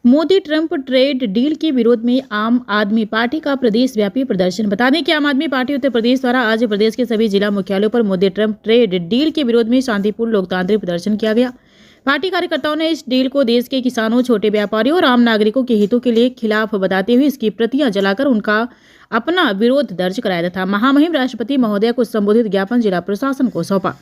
Modi Trump trade deal के विरोध में आम आदमी पार्टी का प्रदेश व्यापी प्रदर्शन। बता दें कि आम आदमी पार्टी उत्तर प्रदेश द्वारा आज प्रदेश के सभी जिला मुख्यालयों पर मोदी ट्रंप ट्रेड डील के विरोध में शांतिपूर्ण लोकतांत्रिक प्रदर्शन किया गया। पार्टी कार्यकर्ताओं ने इस डील को देश के किसानों, छोटे व्यापारियों और आम नागरिकों के हितों के लिए खिलाफ बताते हुए इसकी प्रतियां जलाकर उनका अपना विरोध दर्ज कराया तथा महामहिम राष्ट्रपति महोदय को संबोधित ज्ञापन जिला प्रशासन को सौंपा।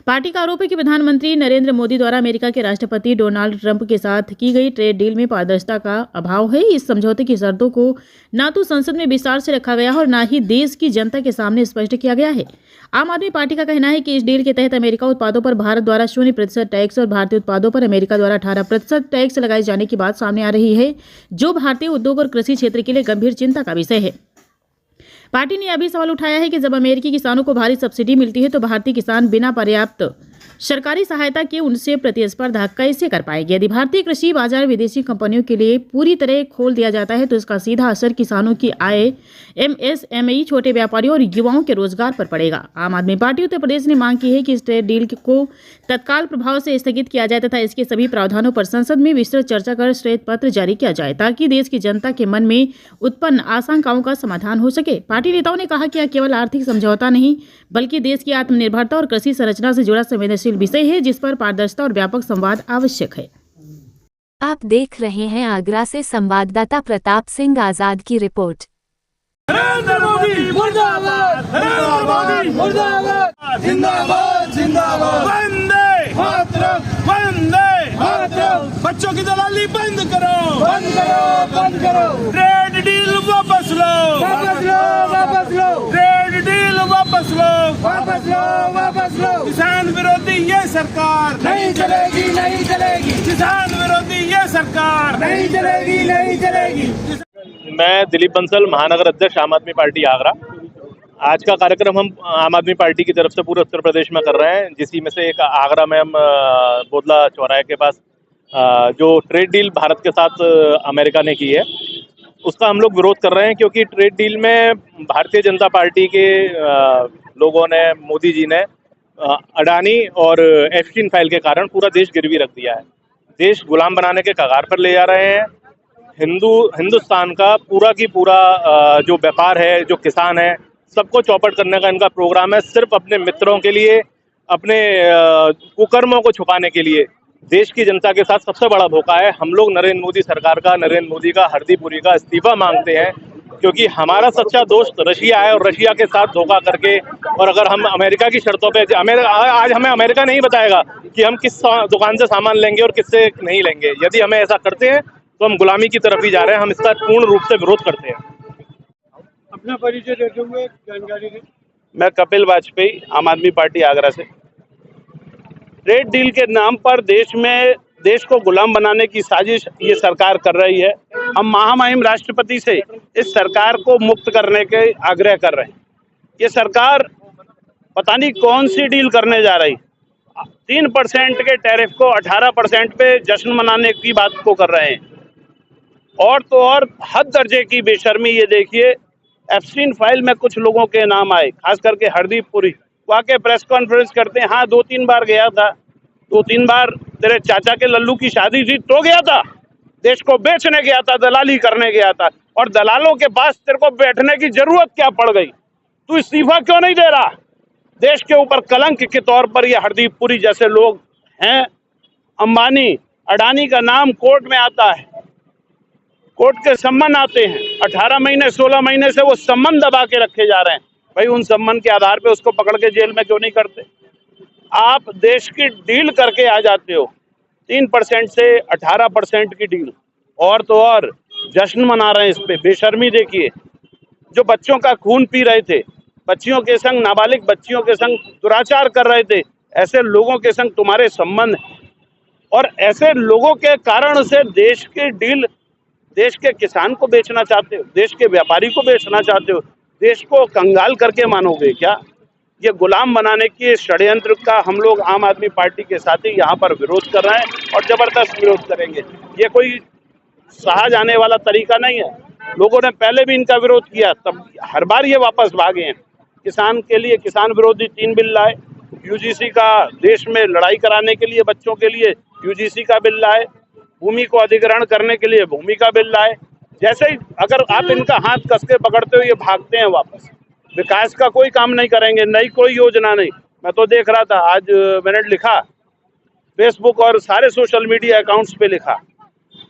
पार्टी का आरोप है कि प्रधानमंत्री नरेंद्र मोदी द्वारा अमेरिका के राष्ट्रपति डोनाल्ड ट्रंप के साथ की गई ट्रेड डील में पारदर्शिता का अभाव है। इस समझौते की शर्तों को न तो संसद में विस्तार से रखा गया है और न ही देश की जनता के सामने स्पष्ट किया गया है। आम आदमी पार्टी का कहना है कि इस डील के तहत अमेरिका उत्पादों पर भारत द्वारा 0% टैक्स और भारतीय उत्पादों पर अमेरिका द्वारा 18% टैक्स लगाए जाने की बात सामने आ रही है, जो भारतीय उद्योग और कृषि क्षेत्र के लिए गंभीर चिंता का विषय है। पार्टी ने यह भी सवाल उठाया है कि जब अमेरिकी किसानों को भारी सब्सिडी मिलती है तो भारतीय किसान बिना पर्याप्त सरकारी सहायता के उनसे प्रतिस्पर्धा कैसे कर पाएंगे। यदि भारतीय कृषि बाजार विदेशी कंपनियों के लिए पूरी तरह खोल दिया जाता है तो इसका सीधा असर किसानों की आय, एमएसएमई, छोटे व्यापारियों और युवाओं के रोजगार पर पड़ेगा। आम आदमी पार्टी उत्तर प्रदेश ने मांग की है कि इस ट्रेड डील को तत्काल प्रभाव से स्थगित किया जाए तथा इसके सभी प्रावधानों पर संसद में विस्तृत चर्चा कर श्वेत पत्र जारी किया जाए ताकि देश की जनता के मन में उत्पन्न आशंकाओं का समाधान हो सके। पार्टी नेताओं ने कहा कि यह केवल आर्थिक समझौता नहीं बल्कि देश की आत्मनिर्भरता और कृषि संरचना से जुड़ा संवेदनशील विषय है जिस पर पारदर्शिता और व्यापक संवाद आवश्यक है। आप देख रहे हैं आगरा से संवाददाता प्रताप सिंह आजाद की रिपोर्ट। नरेंद्र मोदी मुर्दाबाद, नरेंद्र मोदी मुर्दाबाद, जिंदाबाद जिंदाबाद, वंदे मातरम, वंदे मातरम। बच्चों की दलाली बंद करो, बंद करो, बंद करो। ट्रेड डील वापस लो, वापस लो, वापस लो। ट्रेड डील वापस लो, वापस लो, वापस लो। किसान विरोधी ये सरकार नहीं चलेगी, नहीं चलेगी। किसान विरोधी ये सरकार नहीं चलेगी, नहीं चलेगी। मैं दिलीप बंसल, महानगर अध्यक्ष आम आदमी पार्टी आगरा। आज का कार्यक्रम हम आम आदमी पार्टी की तरफ से पूरे उत्तर प्रदेश में कर रहे हैं, जिसी में से एक आगरा में हम बोदला चौराहे के पास जो ट्रेड डील भारत के साथ अमेरिका ने की है उसका हम लोग विरोध कर रहे हैं, क्योंकि ट्रेड डील में भारतीय जनता पार्टी के लोगों ने, मोदी जी ने अडानी और एप्स्टीन फाइल के कारण पूरा देश गिरवी रख दिया है। देश गुलाम बनाने के कगार पर ले जा रहे हैं। हिंदुस्तान का पूरा की पूरा जो व्यापार है, जो किसान है, सबको चौपट करने का इनका प्रोग्राम है, सिर्फ अपने मित्रों के लिए, अपने कुकर्मों को छुपाने के लिए। देश की जनता के साथ सबसे बड़ा धोखा है। हम लोग नरेंद्र मोदी सरकार का, नरेंद्र मोदी का, हरदीप पुरी का इस्तीफा मांगते हैं, क्योंकि हमारा सच्चा दोस्त रशिया है और रशिया के साथ धोखा करके, और अगर हम अमेरिका की शर्तों पे, आज हमें अमेरिका नहीं बताएगा कि हम किस दुकान से सामान लेंगे और किससे नहीं लेंगे। यदि हमें ऐसा करते हैं तो हम गुलामी की तरफ ही जा रहे हैं। हम इसका पूर्ण रूप से विरोध करते हैं। अपना परिचय देते हुए जानकारी दें। मैं कपिल वाजपेयी, आम आदमी पार्टी आगरा से। ट्रेड डील के नाम पर देश को गुलाम बनाने की साजिश ये सरकार कर रही है। हम महामहिम राष्ट्रपति से इस सरकार को मुक्त करने के आग्रह कर रहे हैं। ये सरकार पता नहीं कौन सी डील करने जा रही। 3% के टैरिफ को 18% पे जश्न मनाने की बात को कर रहे हैं। और तो और हद दर्जे की बेशर्मी। ये देखिए, एप्स्टीन फाइल में कुछ लोगों के नाम आए, खास करके हरदीप पुरी। वो आके प्रेस कॉन्फ्रेंस करते हैं, हाँ 2-3 बार गया था, 2-3 बार तेरे चाचा के लल्लू की शादी थी तो गया था, देश को बेचने गया था, दलाली करने गया था, और दलालों के पास तेरे को बैठने की जरूरत क्या पड़ गई? तू इस्तीफा क्यों नहीं दे रहा? देश के ऊपर कलंक के तौर पर ये हरदीप पुरी जैसे लोग हैं। अंबानी, अडानी का नाम कोर्ट में आता है, कोर्ट के सम्मन आते हैं, 18 महीने 16 महीने से वो सम्मन दबा के रखे जा रहे हैं। भाई उन सम्मन के आधार पे उसको पकड़ के जेल में क्यों नहीं करते? आप देश की डील करके आ जाते हो, 3% से 18% की डील, और तो और जश्न मना रहे हैं इस पे। बेशर्मी देखिए, जो बच्चों का खून पी रहे थे, बच्चियों के संग, नाबालिग बच्चियों के संग दुराचार कर रहे थे, ऐसे लोगों के संग तुम्हारे संबंध, और ऐसे लोगों के कारण से देश की डील, देश के किसान को बेचना चाहते हो, देश के व्यापारी को बेचना चाहते हो, देश को कंगाल करके मानोगे क्या? ये गुलाम बनाने के षड्यंत्र का हम लोग आम आदमी पार्टी के साथ ही यहाँ पर विरोध कर रहे हैं और जबरदस्त विरोध करेंगे। ये कोई सहा जाने वाला तरीका नहीं है। लोगों ने पहले भी इनका विरोध किया, तब हर बार ये वापस भागे हैं। किसान के लिए किसान विरोधी 3 बिल लाए, यूजीसी का देश में लड़ाई कराने के लिए, बच्चों के लिए यूजीसी का बिल लाए, भूमि को अधिग्रहण करने के लिए भूमि का बिल लाए। जैसे ही अगर आप इनका हाथ कस के पकड़ते हो ये भागते हैं वापस। विकास का कोई काम नहीं करेंगे, नई कोई योजना नहीं। मैं तो देख रहा था, आज मैंने लिखा फेसबुक और सारे सोशल मीडिया अकाउंट्स पे लिखा,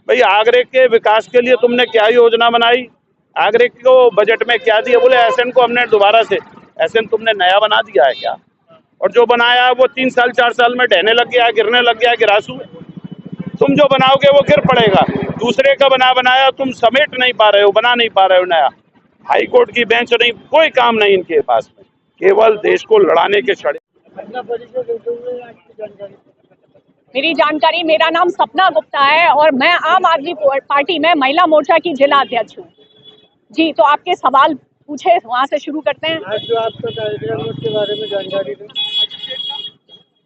भाई आगरे के विकास के लिए तुमने क्या योजना बनाई, आगरे को बजट में क्या दिया। बोले एसएन को हमने दोबारा से, एसएन तुमने नया बना दिया है क्या? और जो बनाया है वो 3 साल 4 साल में ढहने लग गया, गिरने लग गया, गिरासू है। तुम जो बनाओगे वो गिर पड़ेगा। दूसरे का बनाया तुम समेट नहीं पा रहे हो, बना नहीं पा रहे हो नया। हाई कोर्ट की बेंच नहीं, कोई काम नहीं इनके पास में, केवल देश को लड़ाने के छड़े। अपना परिचय देते हुए आपकी जानकारी। मेरी जानकारी, मेरा नाम सपना गुप्ता है और मैं आम आदमी पार्टी में महिला मोर्चा की जिला अध्यक्ष हूँ। जी, तो आपके सवाल पूछे, वहाँ से शुरू करते हैं। आज जो आपका कार्यक्रम है उसके बारे में जानकारी दें।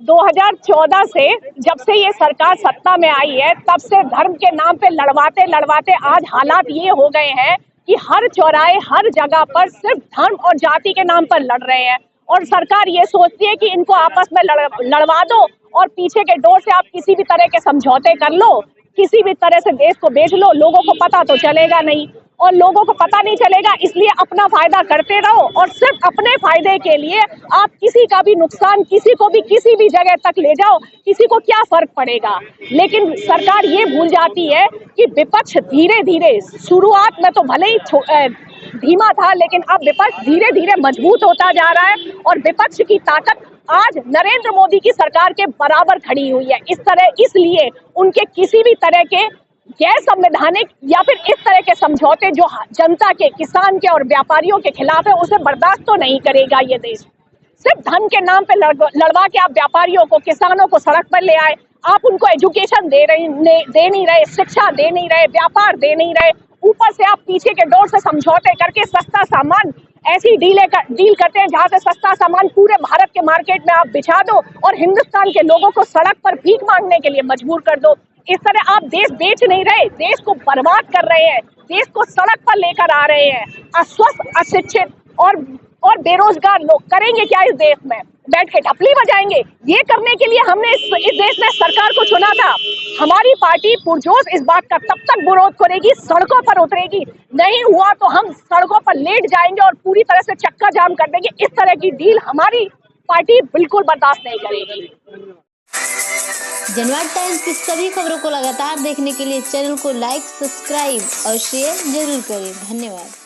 2014 से जब से ये सरकार सत्ता में आई है तब से धर्म के नाम पे लड़वाते लड़वाते आज हालात ये हो गए हैं कि हर चौराहे हर जगह पर सिर्फ धर्म और जाति के नाम पर लड़ रहे हैं। और सरकार ये सोचती है कि इनको आपस में लड़वा दो और पीछे के डोर से आप किसी भी तरह के समझौते कर लो, किसी भी तरह से देश को बेच लो। लोगों को पता तो चलेगा नहीं, और लोगों को पता नहीं चलेगा, इसलिए अपना फायदा करते रहो और सिर्फ अपने फायदे के लिए आप किसी का भी नुकसान, किसी को भी किसी भी जगह तक ले जाओ, किसी को क्या फर्क पड़ेगा। लेकिन सरकार ये भूल जाती है कि विपक्ष धीरे धीरे, शुरुआत में तो भले ही धीमा था, लेकिन अब विपक्ष धीरे धीरे मजबूत होता जा रहा है और विपक्ष की ताकत आज नरेंद्र मोदी की सरकार के बराबर खड़ी हुई है। इसलिए उनके किसी भी तरह के गैर संवैधानिक या फिर इस तरह के समझौते जो जनता के, किसान के और व्यापारियों के खिलाफ है, उसे बर्दाश्त तो नहीं करेगा ये देश। सिर्फ धन के नाम पे लड़वा के आप व्यापारियों को, किसानों को सड़क पर ले आए। आप उनको एजुकेशन दे नहीं रहे, शिक्षा दे नहीं रहे, व्यापार दे नहीं रहे। ऊपर से आप पीछे के डोर से समझौते करके सस्ता सामान, ऐसी डील करते हैं जहां से सस्ता सामान पूरे भारत के मार्केट में आप बिछा दो और हिंदुस्तान के लोगों को सड़क पर भीख मांगने के लिए मजबूर कर दो। इस तरह आप देश बेच नहीं रहे, देश को बर्बाद कर रहे हैं, देश को सड़क पर लेकर आ रहे हैं। अस्वस्थ, अशिक्षित और बेरोजगार लोग करेंगे क्या इस देश में? बैठ के ढपली बजाएंगे? ये करने के लिए हमने इस देश में सरकार को चुना था। हमारी पार्टी पुरजोश इस बात का तब तक विरोध करेगी, सड़कों पर उतरेगी। नहीं हुआ तो हम सड़कों पर लेट जाएंगे और पूरी तरह से चक्का जाम कर देंगे। इस तरह की डील हमारी पार्टी बिल्कुल बर्दाश्त नहीं करेगी। जनवाद टाइम्स की सभी खबरों को लगातार देखने के लिए चैनल को लाइक, सब्सक्राइब और शेयर जरूर करें। धन्यवाद।